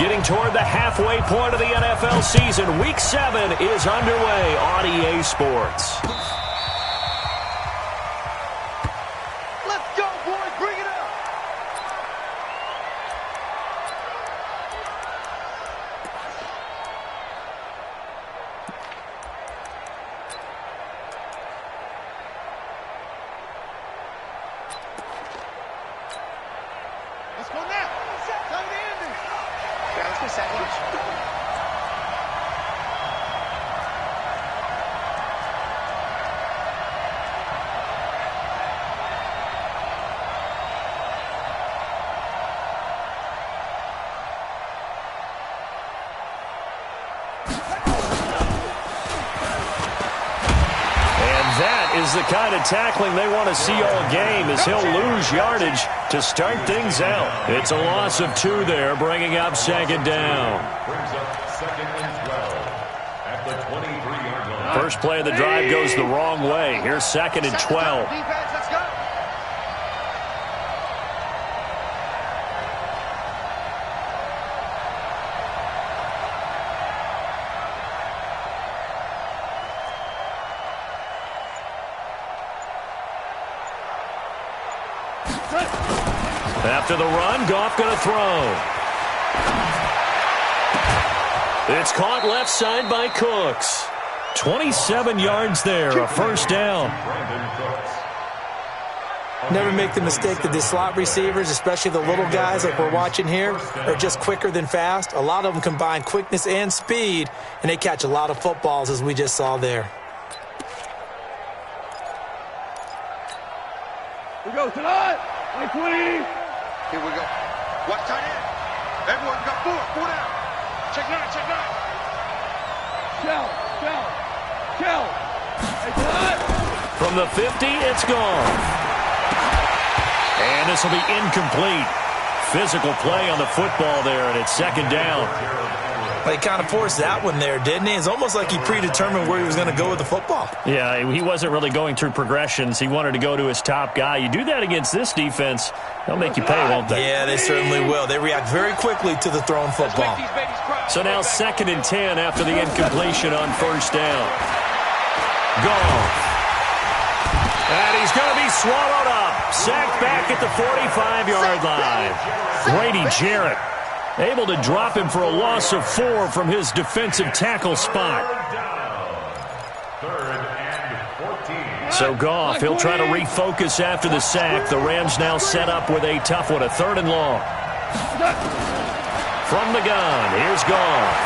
Getting toward the halfway point of the NFL season. Week 7 is underway on EA Sports. Let's go, boys. Bring it up. Let's go now. Tight end. Yeah, let's go sandwich. That is the kind of tackling they want to see all game, as he'll lose yardage to start things out. It's a loss of 2 there, bringing up second down. Brings up 2nd and 12 at the 23-yard line. First play of the drive goes the wrong way. Here's 2nd and 12. Defense, let's go. After the run, Goff going to throw. It's caught left side by Cooks. 27 yards there, a first down. Never make the mistake that the slot receivers, especially the little guys like we're watching here, are just quicker than fast. A lot of them combine quickness and speed, and they catch a lot of footballs, as we just saw there. We go tonight. 20. Here we go. Watch tight end. Everyone got 4. 4 down. Check 9. Check 9. Shell. From the 50, it's gone. And this will be incomplete. Physical play on the football there, and it's second down. He kind of forced that one there, didn't he? It's almost like he predetermined where he was going to go with the football. Yeah, he wasn't really going through progressions. He wanted to go to his top guy. You do that against this defense, they'll make you pay, won't they? Yeah, they certainly will. They react very quickly to the thrown football. So now 2nd and 10 after the incompletion on first down. Gone. And he's going to be swallowed up. Sacked back at the 45-yard line. Grady Jarrett able to drop him for a loss of 4 from his defensive tackle spot. 3rd and 14. So Goff, he'll try to refocus after the sack. The Rams now set up with a tough one, a 3rd and long. From the gun, here's Goff.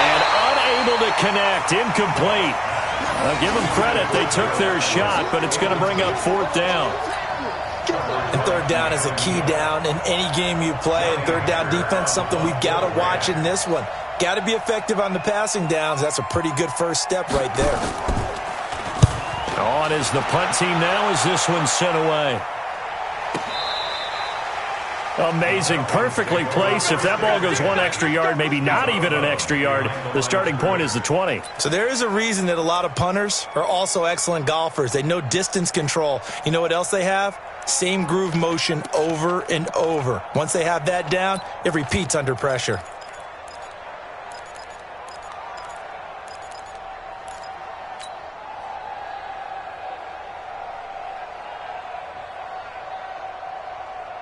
And unable to connect, incomplete. I'll give them credit, they took their shot, but it's going to bring up 4th down. And 3rd down is a key down in any game you play. And 3rd down defense, something we've got to watch in this one. Got to be effective on the passing downs. That's a pretty good first step right there. On is the punt team now as this one's sent away. Amazing, perfectly placed. If that ball goes 1 extra yard, maybe not even an extra yard, the starting point is the 20. So there is a reason that a lot of punters are also excellent golfers. They know distance control. You know what else they have? Same groove motion over and over. Once they have that down, it repeats under pressure.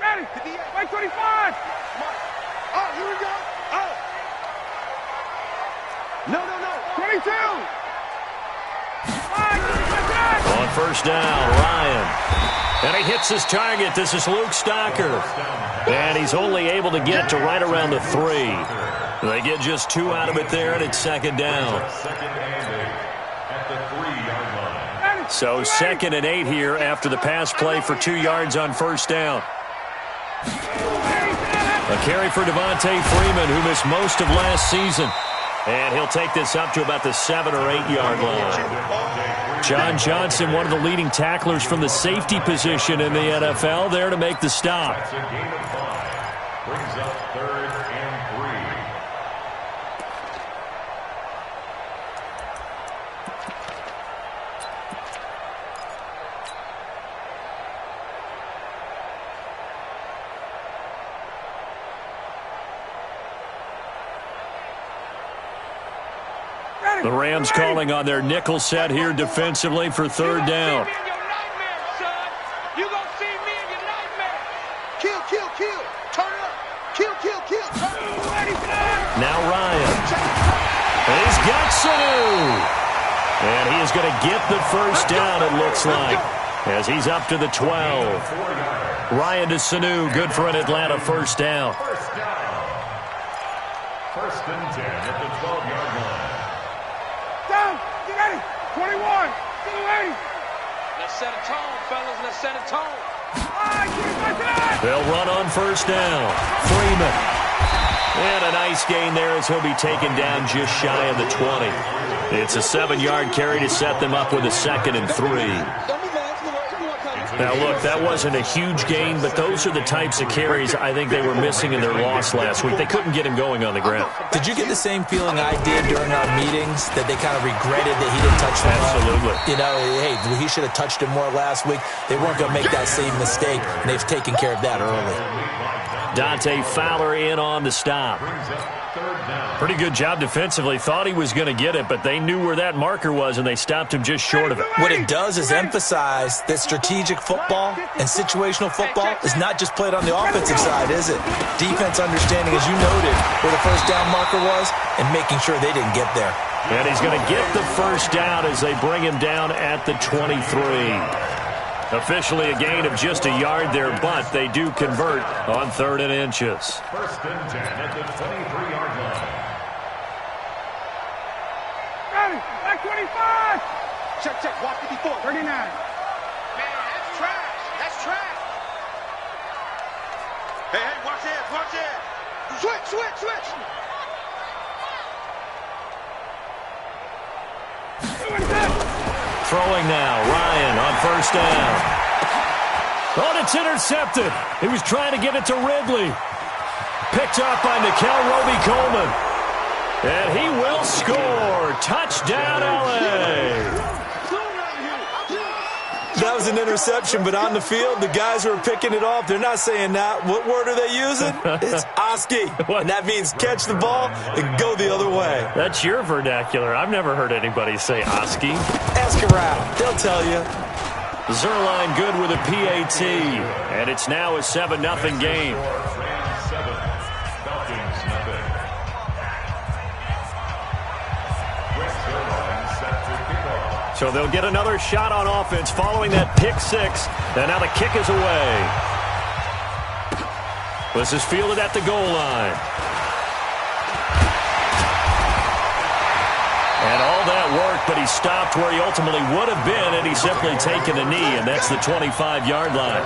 Ready? 25. Oh, here we go. Oh. No. 22. On first down, Ryan. And he hits his target. This is Luke Stocker. And he's only able to get to right around the 3. They get just 2 out of it there, and it's second down. So 2nd and 8 here after the pass play for 2 yards on first down. A carry for Devontae Freeman, who missed most of last season. And he'll take this up to about the 7 or 8 yard line. John Johnson, one of the leading tacklers from the safety position in the NFL, there to make the stop. That's a gain of 5. Brings up 3rd and 3. The Rams calling on their nickel set here defensively for third down. Now Ryan. He's got Sanu. And he is going to get the first down, it looks like, as he's up to the 12. Ryan to Sanu, good for an Atlanta first down. First and 10 at the 12-yard line. Down, get ready, 21, to the lady. Let's set a tone, fellas, let's set a tone. They'll run on first down. Freeman. And a nice gain there as he'll be taken down just shy of the 20. It's a 7-yard carry to set them up with a 2nd and 3. Now, look, that wasn't a huge gain, but those are the types of carries I think they were missing in their loss last week. They couldn't get him going on the ground. Did you get the same feeling I did during our meetings, that they kind of regretted that he didn't touch them? Absolutely. You know, hey, he should have touched him more last week. They weren't going to make that same mistake, and they've taken care of that early. Dante Fowler in on the stop. Pretty good job defensively. Thought he was going to get it, but they knew where that marker was, and they stopped him just short of it. What it does is emphasize that strategic football and situational football is not just played on the offensive side, is it? Defense understanding, as you noted, where the first down marker was and making sure they didn't get there. And he's going to get the first down as they bring him down at the 23. Officially a gain of just a yard there, but they do convert on 3rd and inches. First and 10 at the 23-yard line. Ready, back 25. Check, watch it before. 39. Man, that's trash. That's trash. Hey, watch it. Switch. Throwing now, Ryan on first down. Oh, it's intercepted. He was trying to get it to Ridley. Picked up by Nickel Roby-Coleman. And he will score. Touchdown, L.A. That was an interception, but on the field, the guys who are picking it off, they're not saying that. What word are they using? It's Oski. And that means catch the ball and go the other way. That's your vernacular. I've never heard anybody say Oski. Ask around. They'll tell you. Zerline good with a PAT. And it's now a 7-0 game. Rams 7, Falcons nothing. West Zerline set to kick off. So they'll get another shot on offense following that pick 6. And now the kick is away. This is fielded at the goal line. And all that work, but he stopped where he ultimately would have been, and he's simply taken a knee, and that's the 25-yard line.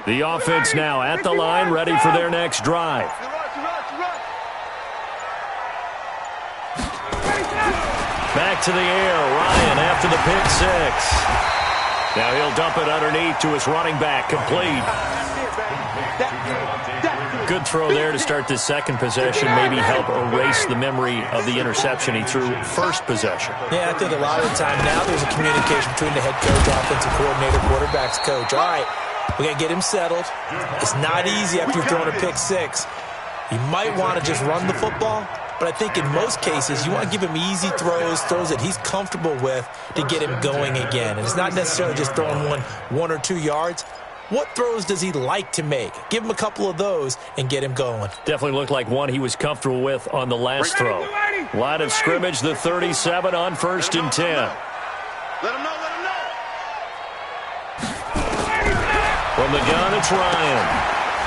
The offense now at the line, ready for their next drive. Back to the air, Ryan after the pick 6. Now he'll dump it underneath to his running back, complete. Good throw there to start this second possession, maybe help erase the memory of the interception he threw first possession. Yeah, I think a lot of the time now there's a communication between the head coach, offensive coordinator, quarterback's coach. All right, we got to get him settled. It's not easy after you've thrown a pick 6. You might want to just run the football, but I think in most cases you want to give him easy throws that he's comfortable with to get him going again. And it's not necessarily just throwing one or 2 yards. What throws does he like to make? Give him a couple of those and get him going. Definitely looked like one he was comfortable with on the last throw. Line of scrimmage, the 37 on 1st and 10. Let him know. From the gun, it's Ryan.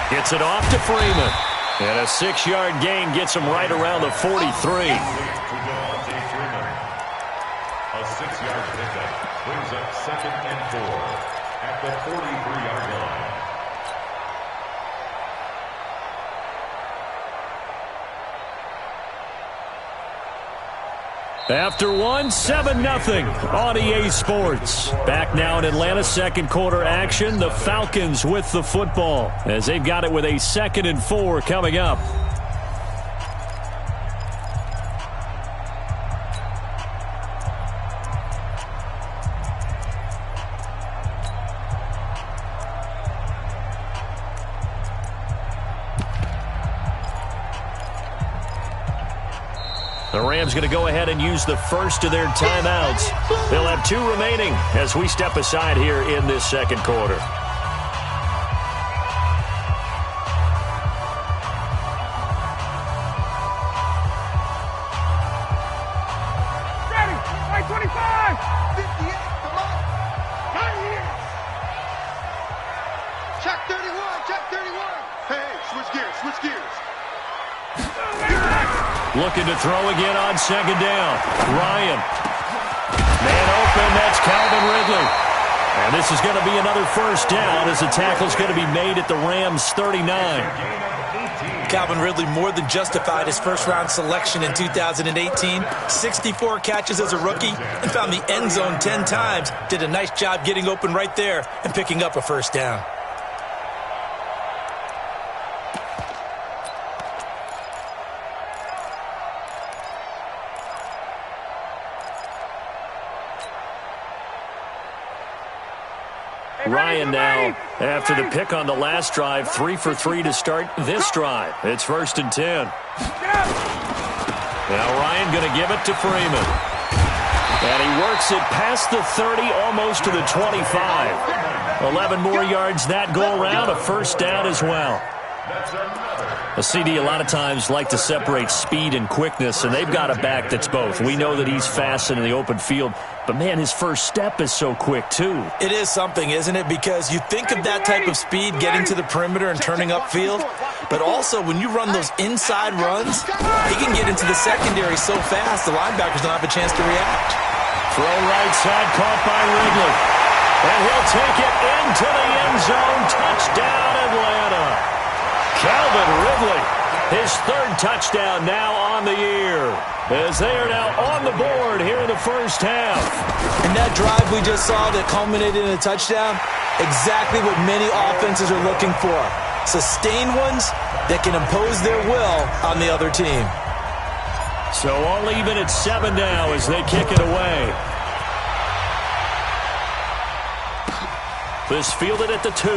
Gets it off to Freeman. And a 6-yard gain gets him right around the 43. A 6-yard pickup brings up 2nd and 4 at the 43-yard line. After one, 7-0 on EA Sports. Back now in Atlanta, second quarter action. The Falcons with the football as they've got it with a 2nd and 4 coming up. The Rams going to go ahead and use the first of their timeouts. They'll have 2 remaining as we step aside here in this second quarter. Ready. Right 25. 58. Come on. Right here. Check 31. Check 31. Hey, switch gears. Switch gears. Looking to throw again on 2nd down. Ryan. Man open, that's Calvin Ridley. And this is going to be another first down as the tackle's going to be made at the Rams' 39. Calvin Ridley more than justified his first-round selection in 2018. 64 catches as a rookie and found the end zone 10 times. Did a nice job getting open right there and picking up a first down. Ryan now, after the pick on the last drive, 3 for 3 to start this drive. It's 1st and 10. Now Ryan going to give it to Freeman. And he works it past the 30, almost to the 25. 11 more yards that go around, a first down as well. A CD a lot of times like to separate speed and quickness, and they've got a back that's both. We know that he's fast in the open field, but, man, his first step is so quick, too. It is something, isn't it? Because you think of that type of speed getting to the perimeter and turning upfield, but also when you run those inside runs, he can get into the secondary so fast the linebackers don't have a chance to react. Throw right side, caught by Ridley. And he'll take it into the end zone. Touchdown, Atlanta. Calvin Ridley, his 3rd touchdown now on the year, as they are now on the board here in the first half. And that drive we just saw that culminated in a touchdown, exactly what many offenses are looking for. Sustained ones that can impose their will on the other team. So all even at 7 now as they kick it away. This fielded at the 2.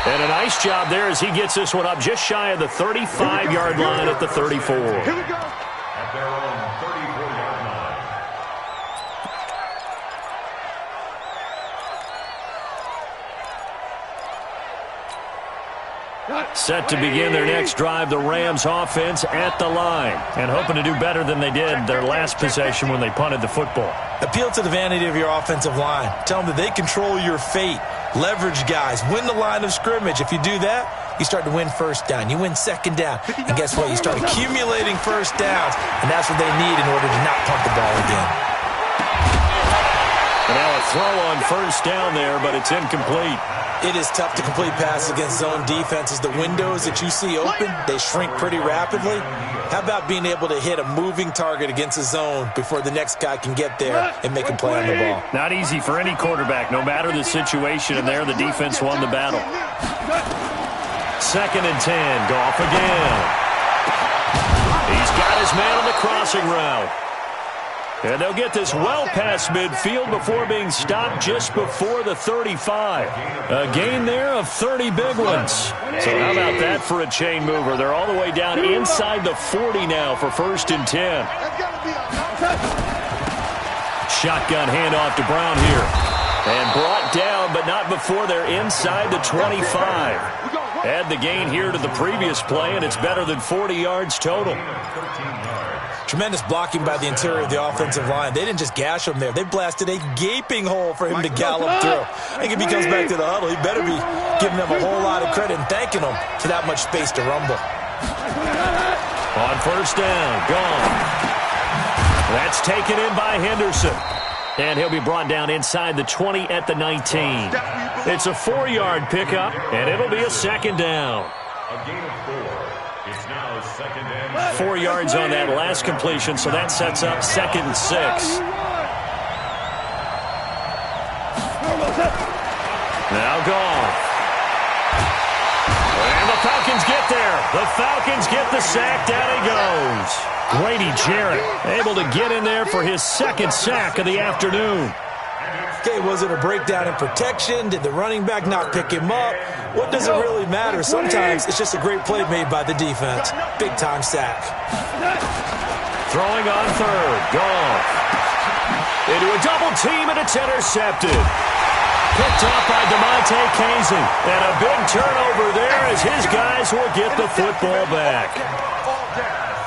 And a nice job there as he gets this one up just shy of the 35-yard line at the 34. Here we go. At their own 34-yard line. Set to begin their next drive, the Rams offense at the line. And hoping to do better than they did their last possession when they punted the football. Appeal to the vanity of your offensive line. Tell them that they control your fate. Leverage guys. Win the line of scrimmage. If you do that, you start to win first down. You win second down. And guess what? You start accumulating first downs. And that's what they need in order to not punt the ball again. And now a throw on first down there, but it's incomplete. It is tough to complete passes against zone defenses. The windows that you see open, they shrink pretty rapidly. How about being able to hit a moving target against a zone before the next guy can get there and make a play on the ball? Not easy for any quarterback, no matter the situation, and there the defense won the battle. 2nd and 10, Goff again. He's got his man on the crossing route. And they'll get this well past midfield before being stopped just before the 35. A gain there of 30 big ones. So how about that for a chain mover? They're all the way down inside the 40 now for 1st and 10. Shotgun handoff to Brown here. And brought down, but not before they're inside the 25. Add the gain here to the previous play, and it's better than 40 yards total. Tremendous blocking by the interior of the offensive line. They didn't just gash him there. They blasted a gaping hole for him to gallop through. I think if he comes back to the huddle, he better be giving them a whole lot of credit and thanking them for that much space to rumble. On first down, gone. That's taken in by Henderson. And he'll be brought down inside the 20 at the 19. It's a 4-yard pickup, and it'll be a 2nd down. A gain of 4. It's now 2nd and 4 yards on that last completion, so that sets up 2nd and 6. Now gone. And the Falcons get there. The Falcons get the sack. Down he goes. Grady Jarrett able to get in there for his 2nd sack of the afternoon. Okay, was it a breakdown in protection? Did the running back not pick him up? What does it really matter? Sometimes it's just a great play made by the defense. Big-time sack. Throwing on 3rd. Goff. Into a double team, and it's intercepted. Picked off by DeMonte Casey. And a big turnover there as his guys will get the football back.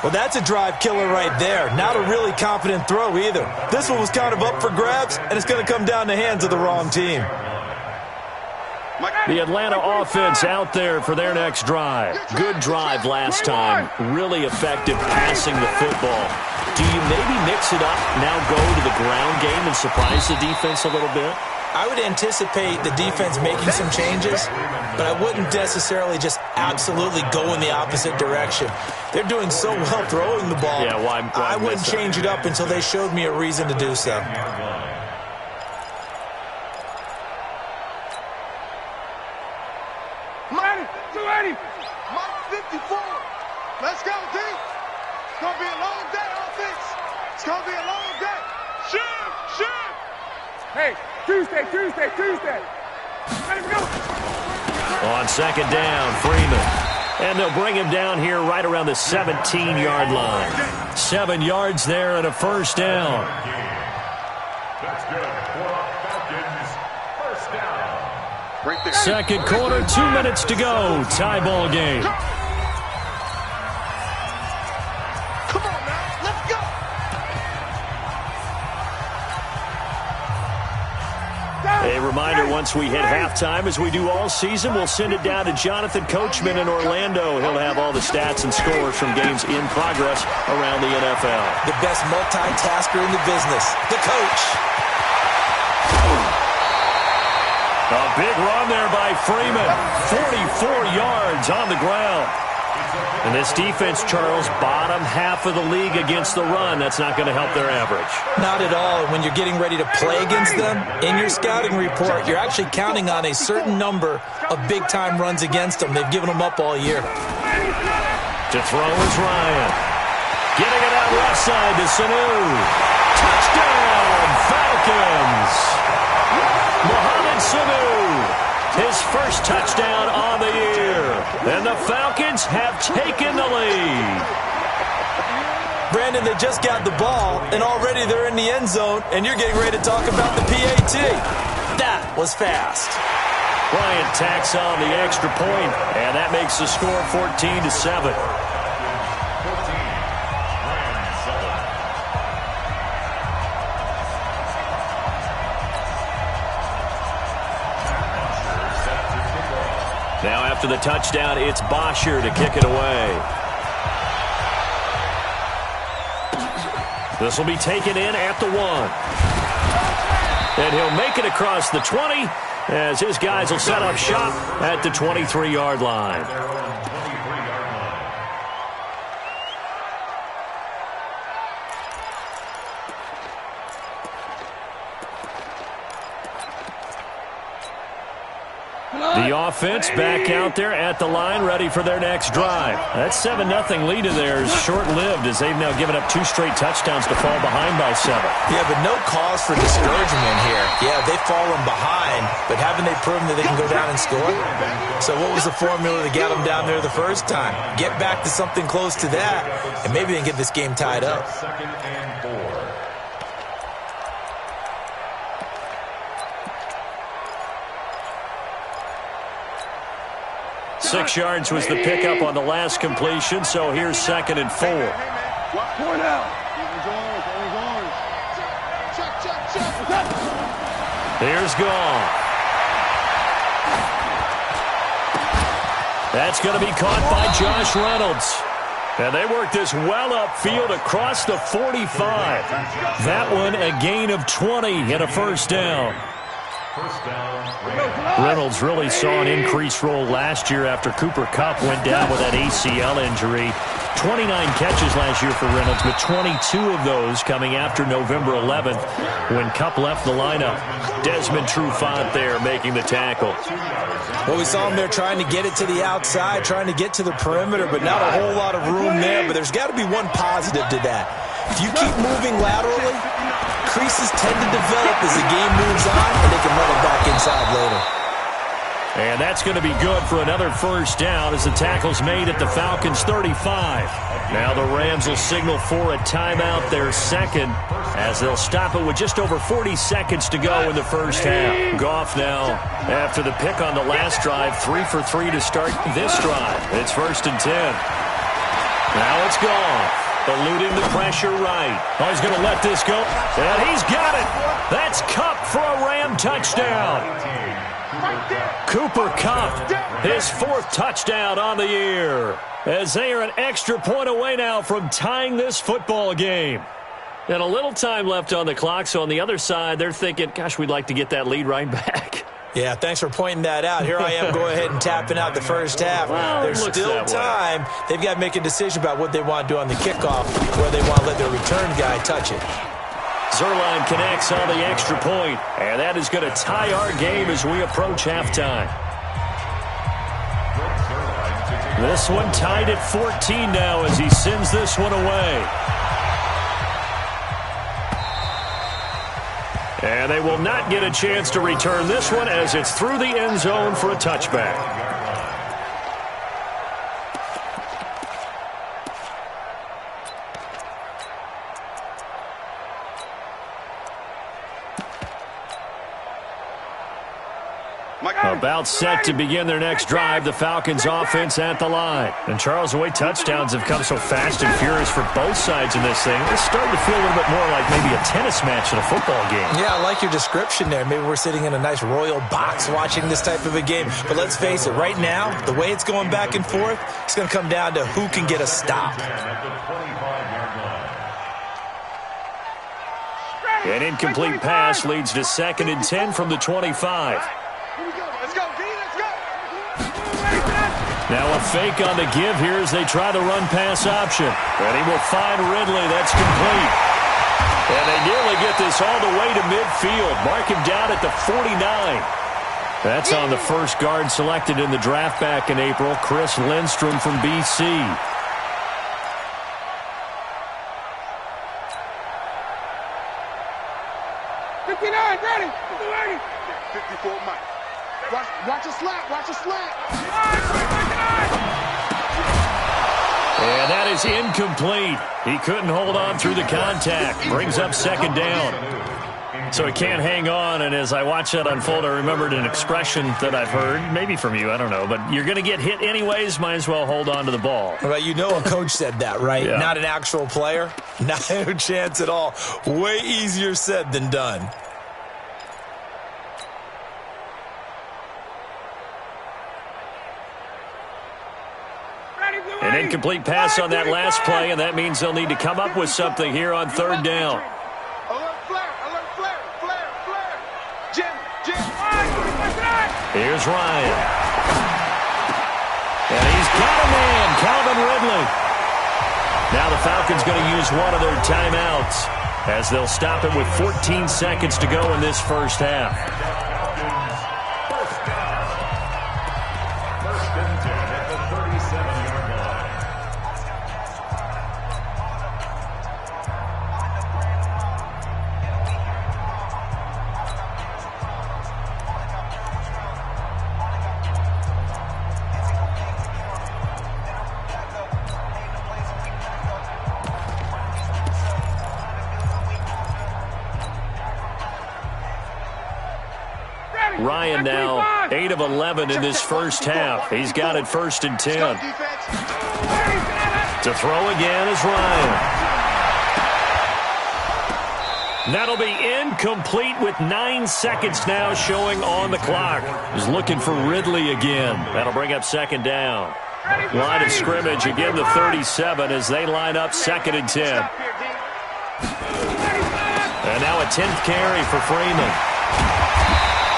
Well, that's a drive killer right there. Not a really confident throw either. This one was kind of up for grabs, and it's going to come down the hands of the wrong team. The Atlanta offense out there for their next drive. Good drive last time. Really effective passing the football. Do you maybe mix it up, now go to the ground game and surprise the defense a little bit? I would anticipate the defense making some changes, but I wouldn't necessarily just absolutely go in the opposite direction. They're doing so well throwing the ball. Yeah, why I wouldn't change it up until they showed me a reason to do so. Mike 280. Mike 54. Let's go, D. It's going to be a long day, offense. It's going to be a long day. Shoot. Hey, Tuesday. Let him go. On 2nd down, Freeman. And they'll bring him down here right around the 17-yard line. 7 yards there and a 1st down. That's good for Falcons. 1st down. Right there. 2nd quarter, 2 minutes to go. Tie ball game. Come on now, let's go. A reminder, once we hit halftime, as we do all season, we'll send it down to Jonathan Coachman in Orlando. He'll have all the stats and scores from games in progress around the NFL. The best multitasker in the business, the coach. A big run there by Freeman. 44 yards on the ground. And this defense, Charles, bottom half of the league against the run. That's not going to help their average. Not at all. When you're getting ready to play against them, in your scouting report, you're actually counting on a certain number of big-time runs against them. They've given them up all year. To throw is Ryan. Getting it out left side to Sanu. Touchdown, Falcons. Mohamed Sanu. His first touchdown on the year. And the Falcons have taken the lead. Brandon, they just got the ball, and already they're in the end zone, and you're getting ready to talk about the PAT. That was fast. Bryant tacks on the extra point, and that makes the score 14-7. Now after the touchdown, it's Bosher to kick it away. This will be taken in at the 1. And he'll make it across the 20 as his guys will set up shop at the 23-yard line. The offense back out there at the line, ready for their next drive. That 7-0 lead of theirs short-lived as they've now given up 2 straight touchdowns to fall behind by 7. Yeah, but no cause for discouragement here. Yeah, they've fallen behind, but haven't they proven that they can go down and score? So what was the formula to get them down there the first time? Get back to something close to that, and maybe they can get this game tied up. 2nd and 4. 6 yards was the pickup on the last completion, so here's 2nd and 4. Point out. Here's Goff. That's going to be caught by Josh Reynolds. And they work this well upfield across the 45. That one a gain of 20 and a 1st down. First down, Reynolds really saw an increased role last year after Cooper Kupp went down with that ACL injury. 29 catches last year for Reynolds, but 22 of those coming after November 11th when Kupp left the lineup. Desmond Trufant there making the tackle. Well, we saw him there trying to get it to the outside, trying to get to the perimeter, but not a whole lot of room there. But there's got to be one positive to that. If you keep moving laterally, creases tend to develop as the game moves on, and they can run it back inside later. And that's going to be good for another first down as the tackle's made at the Falcons' 35. Now the Rams will signal for a timeout, their second, as they'll stop it with just over 40 seconds to go in the first half. Goff now, after the pick on the last drive, 3 for 3 to start this drive. It's 1st and 10. Now it's Goff. Eluding the pressure right. Oh, he's going to let this go. And he's got it. That's Kupp for a Ram touchdown. Cooper Kupp, his 4th touchdown on the year. As they are an extra point away now from tying this football game. And a little time left on the clock, so on the other side, they're thinking, gosh, we'd like to get that lead right back. Yeah, thanks for pointing that out. Here I am, go ahead and tapping out the first half. Well, there's still time. They've got to make a decision about what they want to do on the kickoff, where they want to let their return guy touch it. Zerline connects on the extra point, and that is going to tie our game as we approach halftime. This one tied at 14 now as he sends this one away. And they will not get a chance to return this one as it's through the end zone for a touchback. About set to begin their next drive, the Falcons offense at the line. And Charles, the way touchdowns have come so fast and furious for both sides in this thing, it's starting to feel a little bit more like maybe a tennis match in a football game. Yeah, I like your description there. Maybe we're sitting in a nice royal box watching this type of a game. But let's face it, right now, the way it's going back and forth, it's going to come down to who can get a stop. An incomplete pass leads to 2nd and 10 from the 25. Now a fake on the give here as they try the run-pass option. And he will find Ridley. That's complete. And they nearly get this all the way to midfield. Mark him down at the 49. That's on the first guard selected in the draft back in April, Chris Lindstrom from BC. Ready. 54 Mike. Watch a slant. Watch a slant. And that is incomplete. He couldn't hold on through the contact. Brings up 2nd down. So he can't hang on. And as I watch that unfold, I remembered an expression that I've heard, maybe from you, I don't know. But you're going to get hit anyways, might as well hold on to the ball. Well, you know a coach said that, right? Yeah. Not an actual player. Not a chance at all. Way easier said than done. An incomplete pass on that last play, and that means they'll need to come up with something here on 3rd down. Here's Ryan. And he's got a man, Calvin Ridley. Now the Falcons going to use one of their timeouts as they'll stop it with 14 seconds to go in this first half. Ryan now 8 of 11 in this first half. He's got it 1st and 10. To throw again is Ryan. That'll be incomplete with 9 seconds now showing on the clock. He's looking for Ridley again. That'll bring up 2nd down. Line of scrimmage again, the 37 as they line up 2nd and 10. And now a 10th carry for Freeman.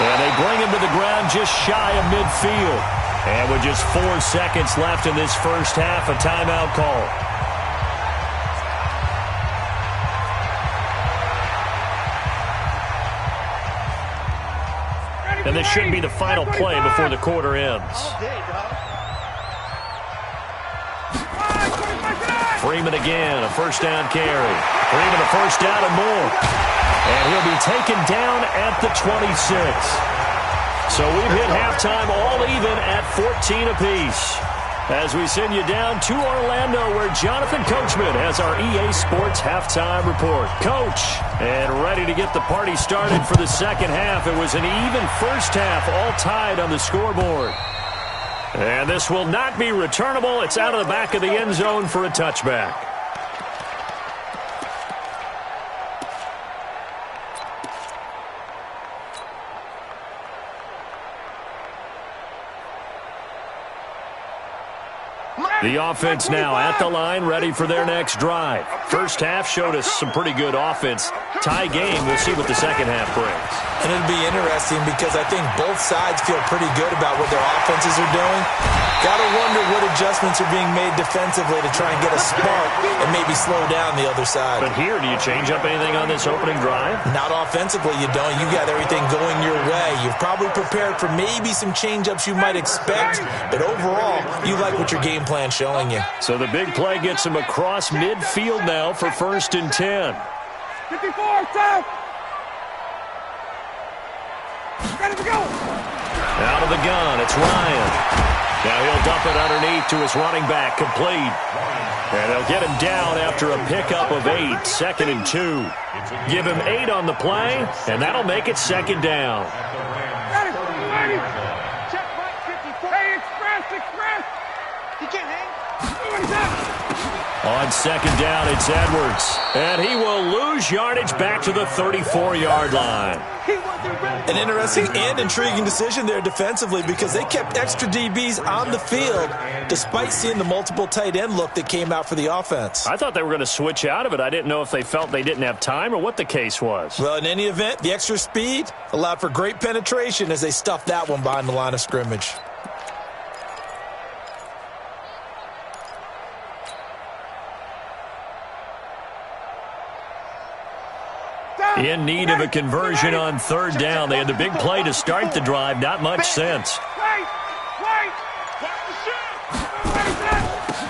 And they bring him to the ground just shy of midfield. And with just 4 seconds left in this first half, a timeout call. And this should be the final play before the quarter ends. Freeman again, a first down carry. Freeman a first down and more. And he'll be taken down at the 26. So we've hit halftime all even at 14 apiece. As we send you down to Orlando, where Jonathan Coachman has our EA Sports halftime report. Coach, and ready to get the party started for the second half. It was an even first half, all tied on the scoreboard. And this will not be returnable. It's out of the back of the end zone for a touchback. The offense now at the line, ready for their next drive. First half showed us some pretty good offense. Tie game, we'll see what the second half brings. And it'll be interesting because I think both sides feel pretty good about what their offenses are doing. Got to wonder what adjustments are being made defensively to try and get a spark and maybe slow down the other side. But here, do you change up anything on this opening drive? Not offensively, you don't. You got everything going your way. You've probably prepared for maybe some change-ups you might expect, but overall, you like what your game plan showing you. So the big play gets him across midfield now for 1st and 10. 54, stop! Ready to go! Out of the gun, it's Ryan. Now he'll dump it underneath to his running back, complete. And they'll get him down after a pickup of 8, 2nd and 2. Give him 8 on the play, and that'll make it 2nd down. Ready, ready! Check right, 54. Hey, express! He can't hang. On 2nd down, it's Edwards. And he will lose yardage back to the 34-yard line. An interesting and intriguing decision there defensively because they kept extra DBs on the field despite seeing the multiple tight end look that came out for the offense. I thought they were going to switch out of it. I didn't know if they felt they didn't have time or what the case was. Well, in any event, the extra speed allowed for great penetration as they stuffed that one behind the line of scrimmage. In need of a conversion on 3rd down. They had the big play to start the drive. Not much sense.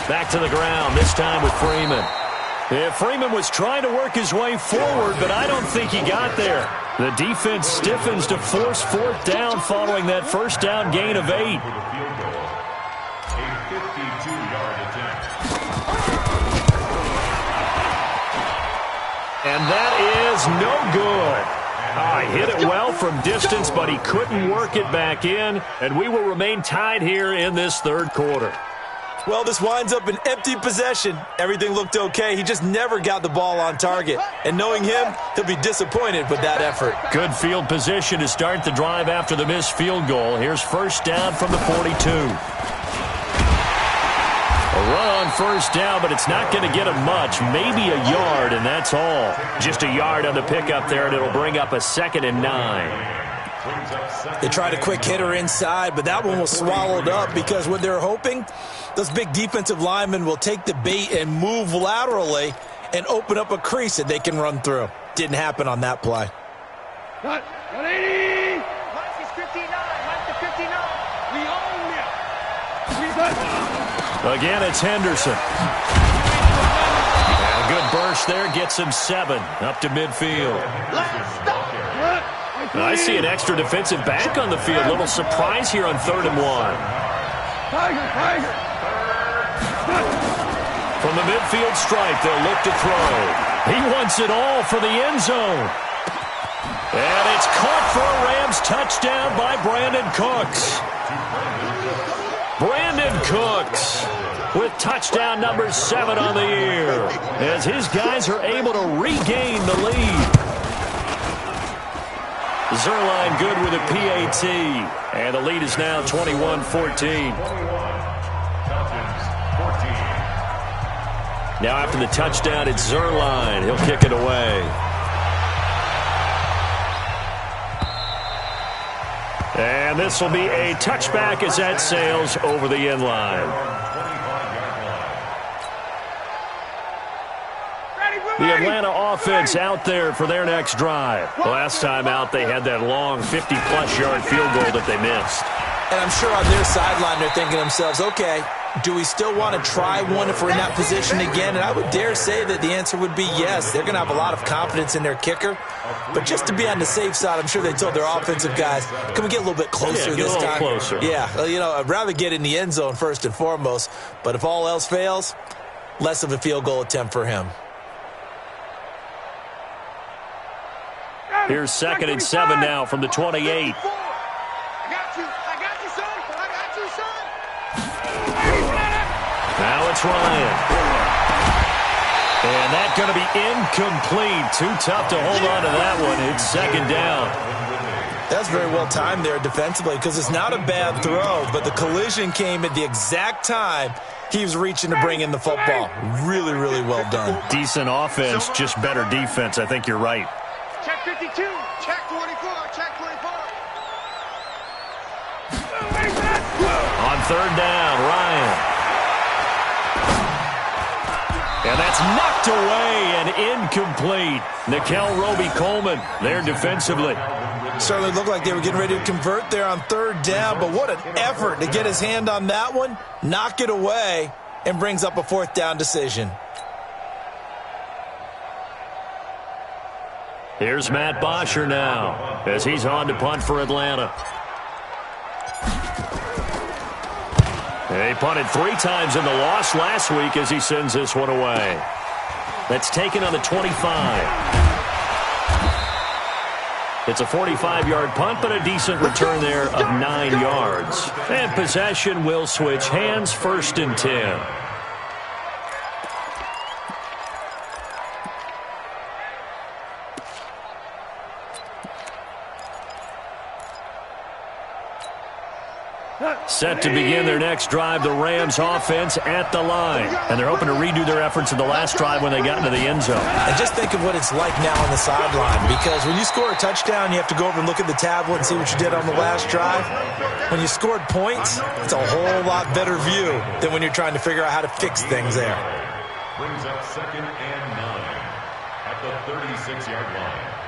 Back to the ground, this time with Freeman. Yeah, Freeman was trying to work his way forward, but I don't think he got there. The defense stiffens to force 4th down following that first down gain of 8. A 52-yard attempt. And that is no good. He hit it well from distance, but he couldn't work it back in, and we will remain tied here in this 3rd quarter. Well, this winds up an empty possession. Everything looked okay. He just never got the ball on target. And knowing him, he'll be disappointed with that effort. Good field position to start the drive after the missed field goal. Here's 1st down from the 42. A run on 1st down, but it's not going to get him much. Maybe a yard, and that's all. Just a yard on the pickup there, and it'll bring up a 2nd and 9. They tried a quick hitter inside, but that one was swallowed up because what they're hoping, those big defensive linemen will take the bait and move laterally and open up a crease that they can run through. Didn't happen on that play. Cut. 180. Mike is 59. Mike to 59. We own you. We got. Again, it's Henderson. And a good burst there gets him 7 up to midfield. I see an extra defensive back on the field. Little surprise here on 3rd and 1. Tiger. From the midfield stripe, they'll look to throw. He wants it all for the end zone. And it's caught for a Rams touchdown by Brandon Cooks. Brandon Cooks with touchdown number 7 on the year as his guys are able to regain the lead. Zerline good with a PAT, and the lead is now 21-14. Now after the touchdown, it's Zerline. He'll kick it away. And this will be a touchback as that sails over the end line. The Atlanta offense out there for their next drive. Last time out, they had that long 50-plus yard field goal that they missed. And I'm sure on their sideline they're thinking to themselves, okay, do we still want to try one if we're in that position again? And I would dare say that the answer would be yes. They're going to have a lot of confidence in their kicker. But just to be on the safe side, I'm sure they told their offensive guys, can we get a little bit closer this time? Closer. Yeah, well, you know, I'd rather get in the end zone first and foremost. But if all else fails, less of a field goal attempt for him. Here's 2nd and 7 now from the 28. I got you, son. I got you, son. Now it's Ryan. And that's going to be incomplete. Too tough to hold on to that one. It's 2nd down. That's very well timed there defensively because it's not a bad throw, but the collision came at the exact time he was reaching to bring in the football. Really, really well done. Decent offense, just better defense. I think you're right. Check 52. Check 24. Check 24. On 3rd down, Ryan. And that's knocked away and incomplete. Nickel Roby-Coleman there defensively. Certainly looked like they were getting ready to convert there on 3rd down, but what an effort to get his hand on that one, knock it away, and brings up a 4th down decision. Here's Matt Bosher now as he's on to punt for Atlanta. He punted 3 times in the loss last week as he sends this one away. That's taken on the 25. It's a 45-yard punt, but a decent return there of 9 yards. And possession will switch hands, 1st and 10. Set to begin their next drive, the Rams offense at the line. And they're hoping to redo their efforts in the last drive when they got into the end zone. And just think of what it's like now on the sideline, because when you score a touchdown, you have to go over and look at the tablet and see what you did on the last drive. When you scored points, it's a whole lot better view than when you're trying to figure out how to fix things there. Brings up 2nd and 9 at the 36-yard line.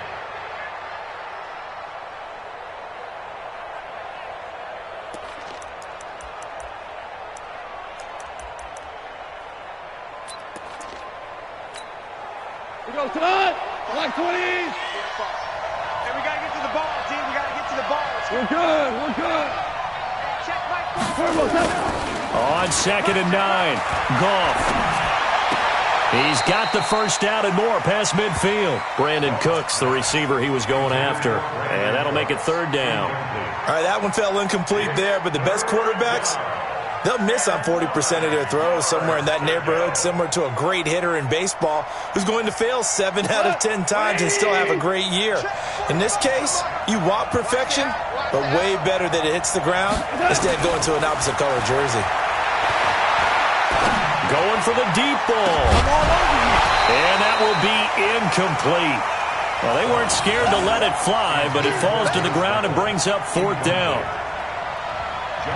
Go, son! Like 20! Hey, we got to get to the ball, team. We got to get to the ball. We're good. We're good. Check my On 2nd and 9, Goff. He's got the 1st down and more past midfield. Brandon Cooks, the receiver he was going after. And that'll make it 3rd down. All right, that one fell incomplete there, but the best quarterbacks, they'll miss on 40% of their throws, somewhere in that neighborhood, similar to a great hitter in baseball who's going to fail 7 out of 10 times and still have a great year. In this case, you want perfection, but way better that it hits the ground instead of going to an opposite color jersey. Going for the deep ball. And that will be incomplete. Well, they weren't scared to let it fly, but it falls to the ground and brings up 4th down.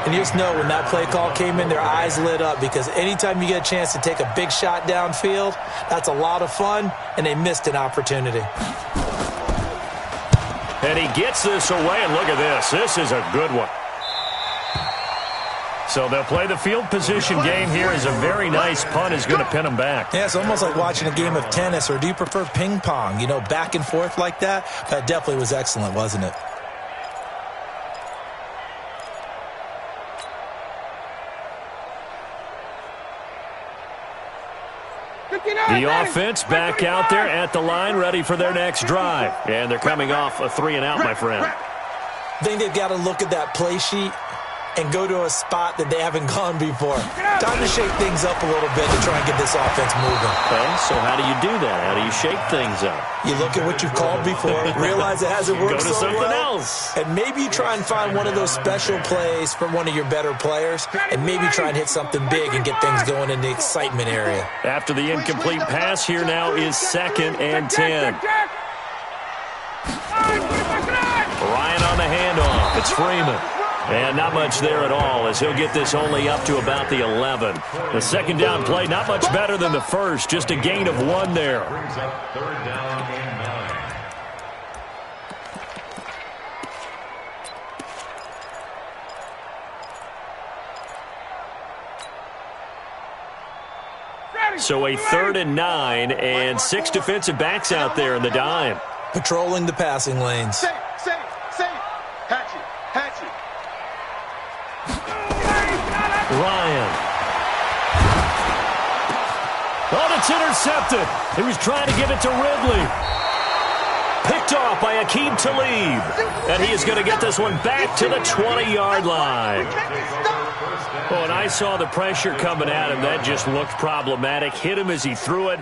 And you just know when that play call came in, their eyes lit up, because anytime you get a chance to take a big shot downfield, that's a lot of fun, and they missed an opportunity. And he gets this away, and look at this. This is a good one. So they'll play the field position game here as a very nice punt is going to pin them back. Yeah, it's almost like watching a game of tennis, or do you prefer ping pong? You know, back and forth like that? That definitely was excellent, wasn't it? The offense back out there at the line, ready for their next drive. And they're coming off a 3-and-out, my friend. I think they've got to look at that play sheet and go to a spot that they haven't gone before. Time to shake things up a little bit to try and get this offense moving. Okay, so how do you do that? How do you shake things up? You look at what you've called before, realize it hasn't worked Go to so something well, else. and maybe you try and find one of those special plays from one of your better players, and maybe try and hit something big and get things going in the excitement area. After the incomplete pass, here now is 2nd and 10. Ryan on the handoff. It's Freeman. And not much there at all, as he'll get this only up to about the 11. The second down play, not much better than the first, just a gain of 1 there. Brings up third down and 9. So a 3rd and 9, and 6 defensive backs out there in the dime. Patrolling the passing lanes. Say, hatch it. Ryan. Oh, it's intercepted. He was trying to give it to Ridley. Picked off by Aqib Talib. And he is going to get this one back to the 20-yard line. Oh, and I saw the pressure coming at him. That just looked problematic. Hit him as he threw it,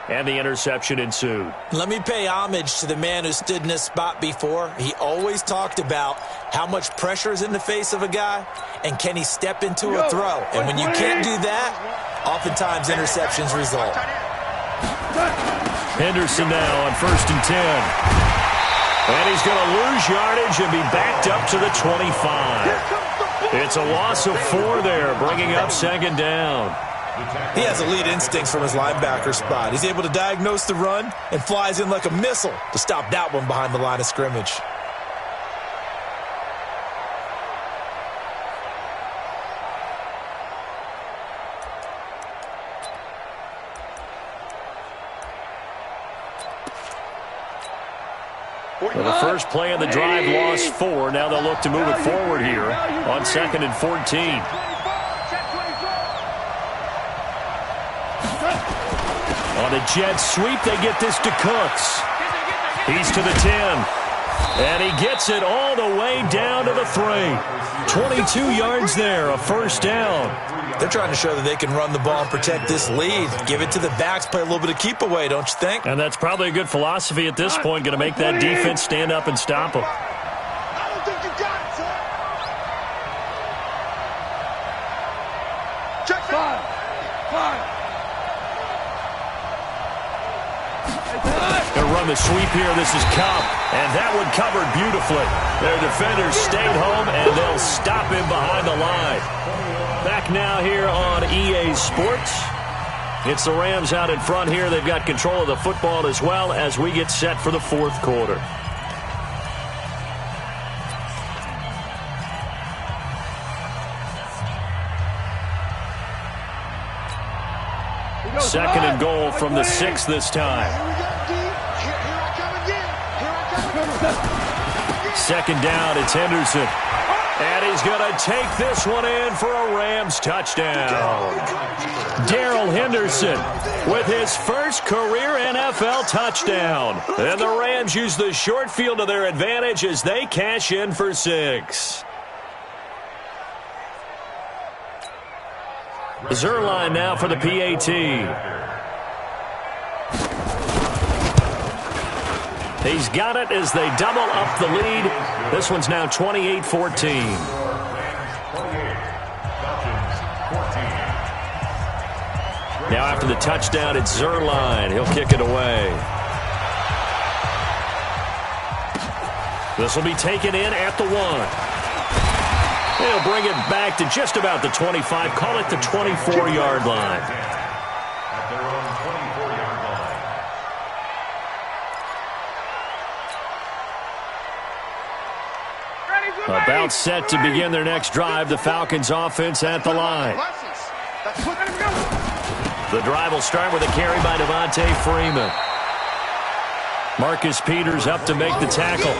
and the interception ensued. Let me pay homage to the man who stood in this spot before. He always talked about how much pressure is in the face of a guy, and can he step into a throw. And when you can't do that, oftentimes interceptions result. Henderson now on 1st and 10. And he's going to lose yardage and be backed up to the 25. It's a loss of 4 there, bringing up 2nd down. He has elite instincts from his linebacker spot. He's able to diagnose the run and flies in like a missile to stop that one behind the line of scrimmage. Well, the first play of the drive lost 4. Now they'll look to move it forward here on 2nd and 14. On a jet sweep, they get this to Cooks. He's to the 10. And he gets it all the way down to the 3. 22 yards there, a 1st down. They're trying to show that they can run the ball and protect this lead. Give it to the backs, play a little bit of keep away, don't you think? And that's probably a good philosophy at this point, going to make that defense stand up and stop them. I don't think you got it, son. Check 5. Going to run the sweep here. This is Cup, and that one covered beautifully. Their defenders stayed home, and they'll stop him behind the line. Back now here on EA Sports. It's the Rams out in front here. They've got control of the football as well as we get set for the 4th quarter. Second and goal from the 6 this time. Second down, it's Henderson. And he's going to take this one in for a Rams touchdown. Darrell Henderson with his first career NFL touchdown. And the Rams use the short field to their advantage as they cash in for 6. Zerline now for the PAT. He's got it as they double up the lead. This one's now 28-14. Now after the touchdown, it's Zerline. He'll kick it away. This will be taken in at the 1. They'll bring it back to just about the 25. Call it the 24-yard line. At their own 24-yard line. About set to begin their next drive. The Falcons offense at the line. The drive will start with a carry by Devontae Freeman. Marcus Peters up to make the tackle.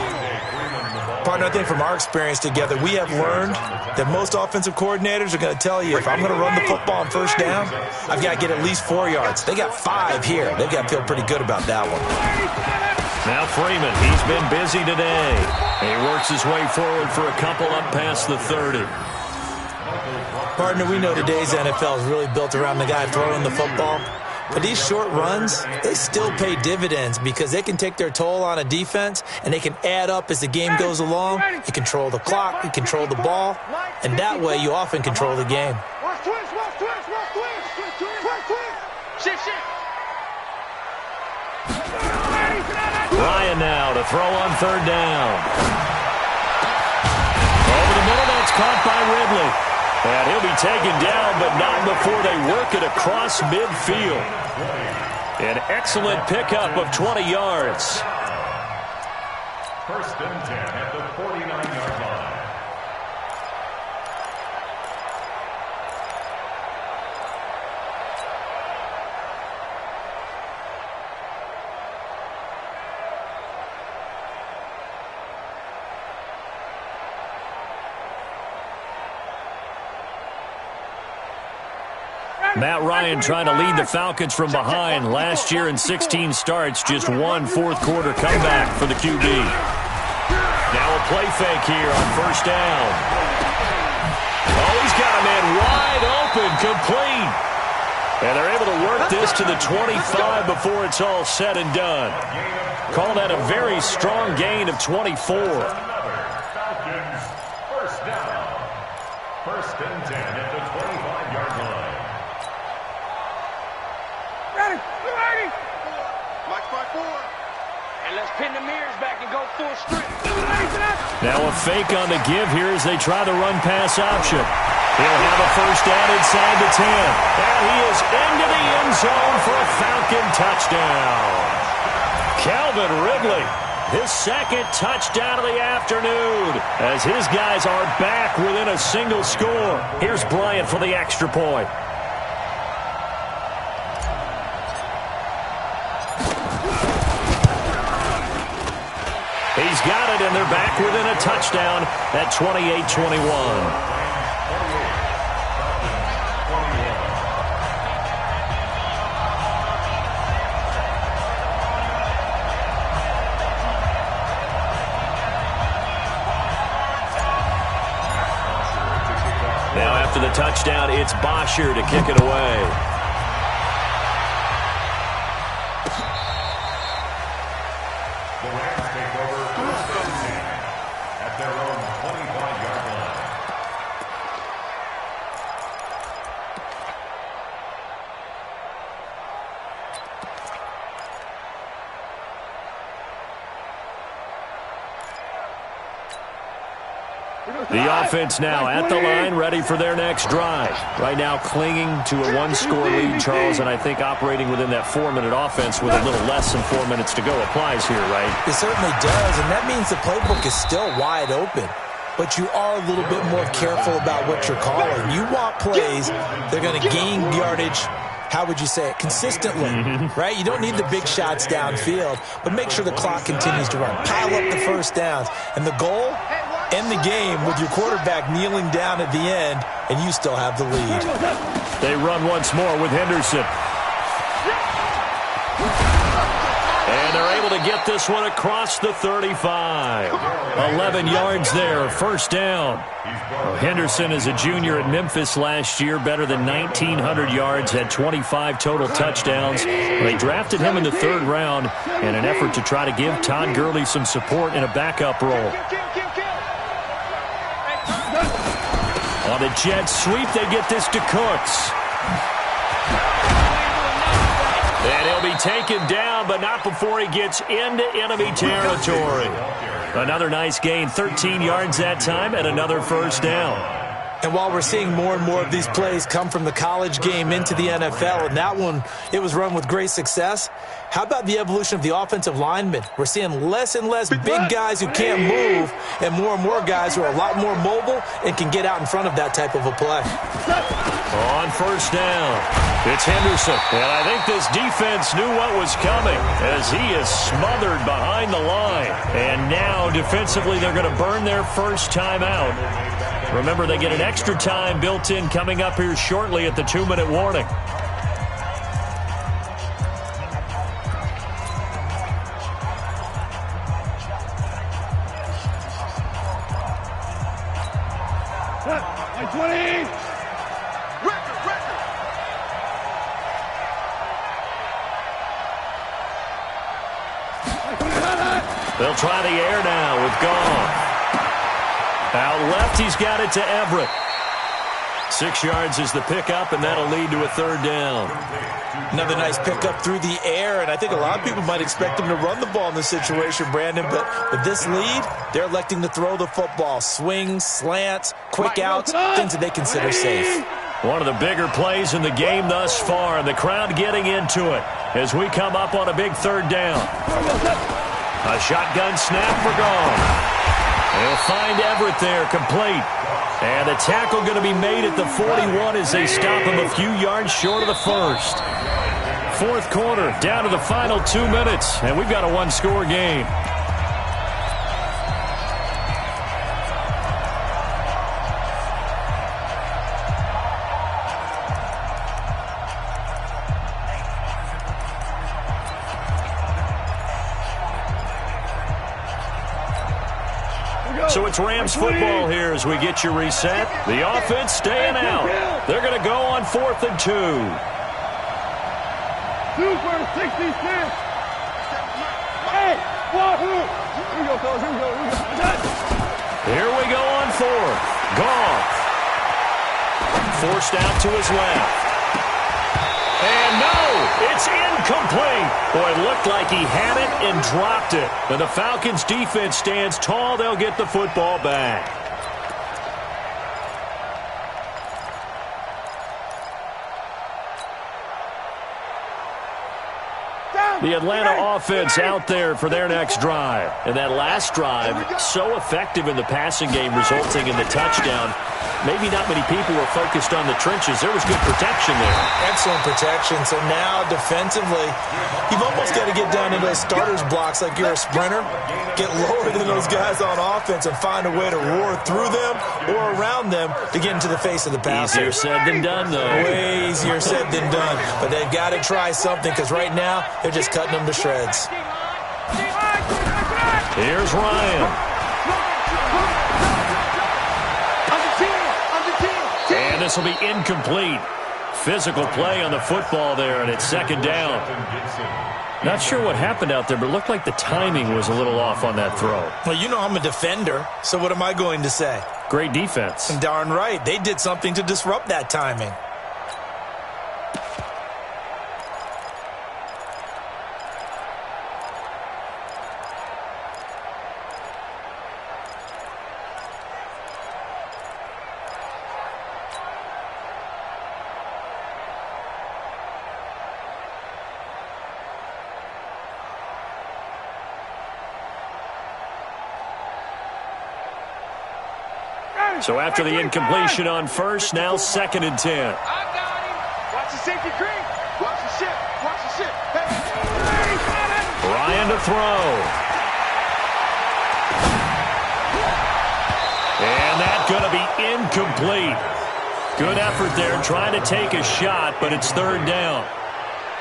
Partner, I think from our experience together, we have learned that most offensive coordinators are going to tell you, if I'm going to run the football on 1st down, I've got to get at least 4 yards. They got 5 here. They've got to feel pretty good about that one. Now Freeman, he's been busy today. He works his way forward for a couple up past the 30. Partner, we know today's NFL is really built around the guy throwing the football. But these short runs, they still pay dividends because they can take their toll on a defense and they can add up as the game goes along. You control the clock, you control the ball, and that way you often control the game. Watch twist. Ryan now to throw on 3rd down. caught by Ridley. And he'll be taken down, but not before they work it across midfield. An excellent pickup of 20 yards. First and 10 at the 49-yard line. Matt Ryan trying to lead the Falcons from behind. Last year in 16 starts, just one fourth-quarter comeback for the QB. Now a play fake here on first down. Oh, he's got a man wide open, complete. And they're able to work this to the 25 before it's all said and done. Call that a very strong gain of 24. Falcons, first down. First and 10 at the 25-yard line. And let's pin the mirrors back and go full strength. Now a fake on the give here as they try the run-pass option. He'll have a first down inside the 10. And he is into the end zone for a Falcon touchdown. Calvin Ridley, his second touchdown of the afternoon, as his guys are back within a single score. Here's Bryant for the extra point. He's got it, and they're back within a touchdown at 28-21. Now after the touchdown, it's Bosher to kick it away. The offense now at the line, ready for their next drive. Right now clinging to a one-score lead, Charles, and I think operating within that 4-minute offense with a little less than 4 minutes to go applies here, right? It certainly does, and that means the playbook is still wide open. But you are a little bit more careful about what you're calling. You want plays, they're going to gain yardage, how would you say it, consistently, right? You don't need the big shots downfield, but make sure the clock continues to run. Pile up the first downs. And the goal, end the game with your quarterback kneeling down at the end, and you still have the lead. They run once more with Henderson. And they're able to get this one across the 35. 11 yards there, first down. Well, Henderson is a junior at Memphis last year, better than 1,900 yards, had 25 total touchdowns. They drafted him in the 3rd round in an effort to try to give Todd Gurley some support in a backup role. On the jet sweep, they get this to Cooks. And he'll be taken down, but not before he gets into enemy territory. Another nice gain, 13 yards that time, and another first down. And while we're seeing more and more of these plays come from the college game into the NFL, and that one, it was run with great success, how about the evolution of the offensive linemen? We're seeing less and less big guys who can't move, and more guys who are a lot more mobile and can get out in front of that type of a play. On first down, it's Henderson. And I think this defense knew what was coming as he is smothered behind the line. And now, defensively, they're going to burn their first time out. Remember, they get an extra time built in coming up here shortly at the 2-minute warning. They'll try the air now with Goff. Out left, he's got it to Everett. 6 yards is the pickup, and that'll lead to a third down. Another nice pickup through the air, and I think a lot of people might expect them to run the ball in this situation, Brandon, but with this lead, they're electing to throw the football. Swings, slants, quick outs, things that they consider safe. One of the bigger plays in the game thus far, and the crowd getting into it as we come up on a big third down. A shotgun snap for Gone. They'll find Everett there, complete. And the tackle going to be made at the 41 as they stop him a few yards short of the first. Fourth quarter, down to the final 2 minutes, and we've got a one-score game. So it's Rams football here as we get you reset. The offense staying out. They're going to go on 4th and 2. 2 for 66. Hey, what? Here we go, fellas. Here we go. Here we go on 4th. Gone. Forced out to his left. And no, it's incomplete. Boy, it looked like he had it and dropped it. And the Falcons' defense stands tall. They'll get the football back. The Atlanta offense out there for their next drive. And that last drive, so effective in the passing game, resulting in the touchdown. Maybe not many people were focused on the trenches. There was good protection there. Excellent protection. So now, defensively, you've almost got to get down to those starters blocks like you're a sprinter. Get lower than those guys on offense and find a way to roar through them or around them to get into the face of the passer. Easier said than done, though. Way easier said than done. But they've got to try something because right now, they're just cutting them to shreds. Here's Ryan. And this will be incomplete. Physical play on the football there, and it's second down. Not sure what happened out there, but it looked like the timing was a little off on that throw. Well, you know I'm a defender, so what am I going to say? Great defense. Darn right. They did something to disrupt that timing. So after the incompletion on first, now 2nd and 10. I got him. Watch the safety cream. Watch the ship. Watch the ship. Hey. Ryan to throw. And that's going to be incomplete. Good effort there trying to take a shot, but it's third down.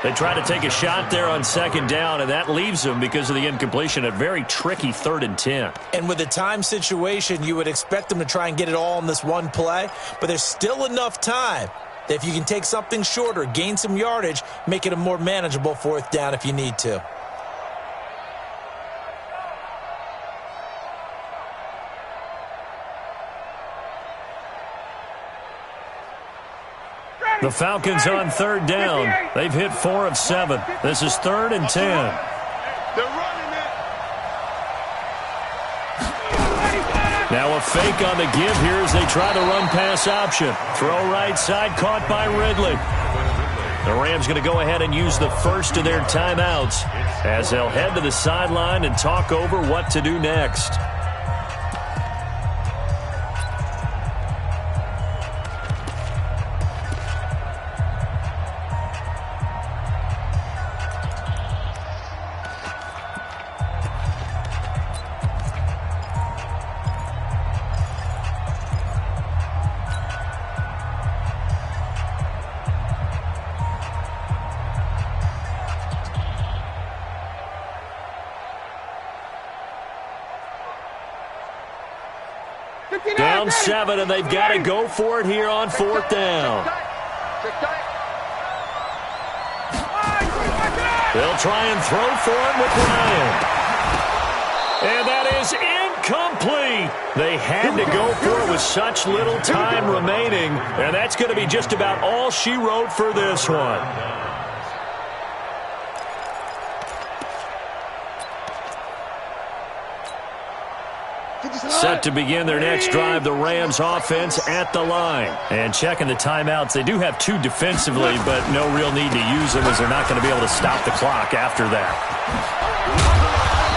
They try to take a shot there on second down, and that leaves them, because of the incompletion, a very tricky 3rd and 10. And with the time situation, you would expect them to try and get it all in this one play, but there's still enough time that if you can take something shorter, gain some yardage, make it a more manageable 4th down if you need to. The Falcons on 3rd down. They've hit 4 of 7. This is 3rd and 10. They're running it. Now a fake on the give here as they try the run-pass option. Throw right side, caught by Ridley. The Rams going to go ahead and use the first of their timeouts as they'll head to the sideline and talk over what to do next. Down 7, and they've got to go for it here on 4th down. They'll try and throw for it with Ryan. And that is incomplete. They had to go for it with such little time remaining, and that's going to be just about all she wrote for this one. Set to begin their next drive, the Rams offense at the line. And checking the timeouts, they do have 2 defensively, but no real need to use them as they're not going to be able to stop the clock after that.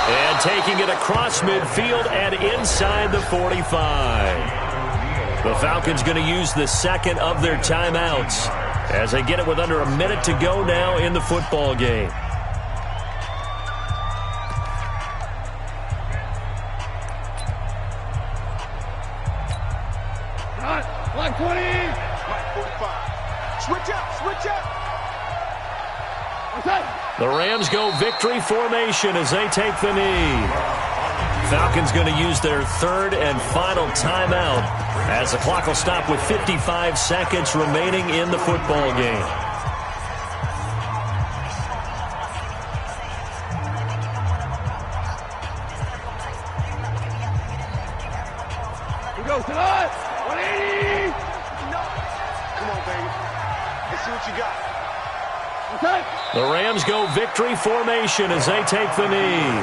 And taking it across midfield and inside the 45. The Falcons going to use the second of their timeouts as they get it with under a minute to go now in the football game. Like 20. Like 45. Switch up. Okay. The Rams go victory formation as they take the knee. Falcons going to use their third and final timeout as the clock will stop with 55 seconds remaining in the football game. Here goes tonight. 180. Come on, baby. Let's see what you got. Okay. The Rams go victory formation as they take the knee.